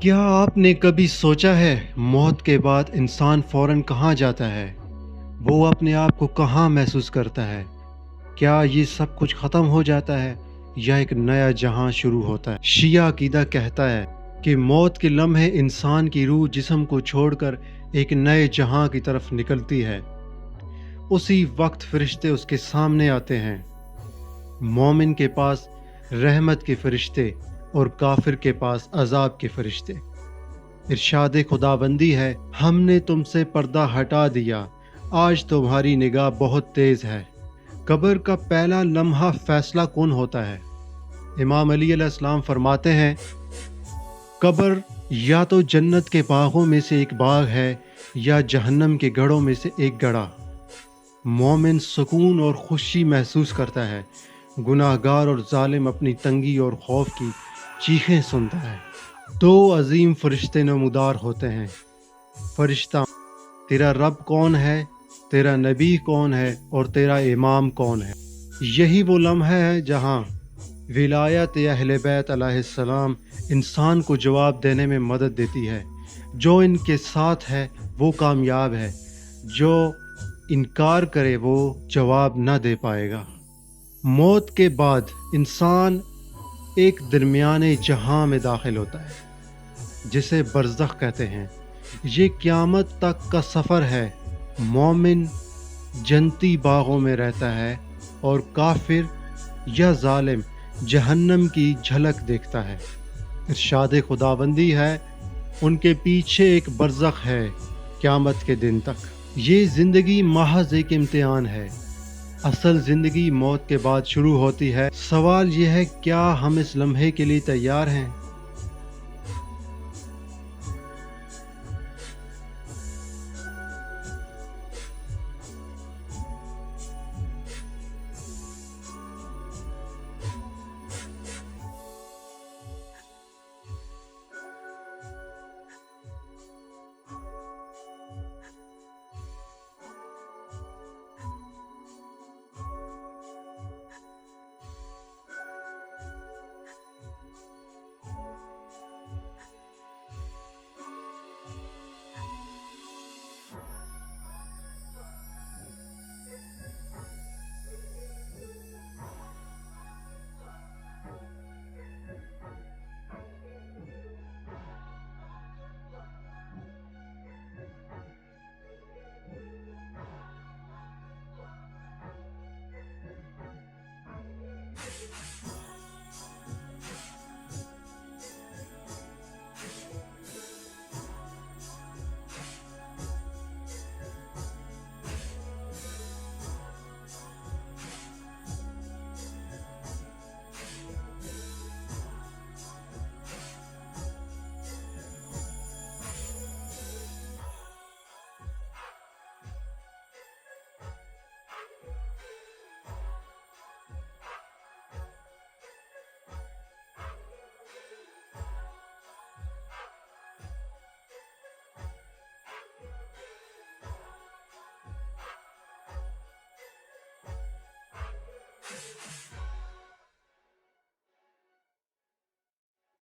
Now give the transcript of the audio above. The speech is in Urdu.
کیا آپ نے کبھی سوچا ہے موت کے بعد انسان فوراً کہاں جاتا ہے؟ وہ اپنے آپ کو کہاں محسوس کرتا ہے؟ کیا یہ سب کچھ ختم ہو جاتا ہے یا ایک نیا جہاں شروع ہوتا ہے؟ شیعہ عقیدہ کہتا ہے کہ موت کے لمحے انسان کی روح جسم کو چھوڑ کر ایک نئے جہاں کی طرف نکلتی ہے۔ اسی وقت فرشتے اس کے سامنے آتے ہیں۔ مومن کے پاس رحمت کے فرشتے اور کافر کے پاس عذاب کے فرشتے۔ ارشاد خداوندی ہے، ہم نے تم سے پردہ ہٹا دیا، آج تمہاری نگاہ بہت تیز ہے۔ قبر کا پہلا لمحہ فیصلہ کون ہوتا ہے؟ امام علی علیہ السلام فرماتے ہیں، قبر یا تو جنت کے باغوں میں سے ایک باغ ہے یا جہنم کے گڑھوں میں سے ایک گڑھا۔ مومن سکون اور خوشی محسوس کرتا ہے، گناہ گار اور ظالم اپنی تنگی اور خوف کی چیخیں سنتا ہے۔ دو عظیم فرشتے نمودار ہوتے ہیں۔ فرشتہ، تیرا رب کون ہے، تیرا نبی کون ہے اور تیرا امام کون ہے؟ یہی وہ لمحہ ہے جہاں ولایت اہل بیت علیہ السلام انسان کو جواب دینے میں مدد دیتی ہے۔ جو ان کے ساتھ ہے وہ کامیاب ہے، جو انکار کرے وہ جواب نہ دے پائے گا۔ موت کے بعد انسان ایک درمیانے جہاں میں داخل ہوتا ہے جسے برزخ کہتے ہیں۔ یہ قیامت تک کا سفر ہے۔ مومن جنتی باغوں میں رہتا ہے اور کافر یا ظالم جہنم کی جھلک دیکھتا ہے۔ ارشاد خداوندی ہے، ان کے پیچھے ایک برزخ ہے قیامت کے دن تک۔ یہ زندگی محض ایک امتحان ہے۔ اصل زندگی موت کے بعد شروع ہوتی ہے۔ سوال یہ ہے، کیا ہم اس لمحے کے لیے تیار ہیں؟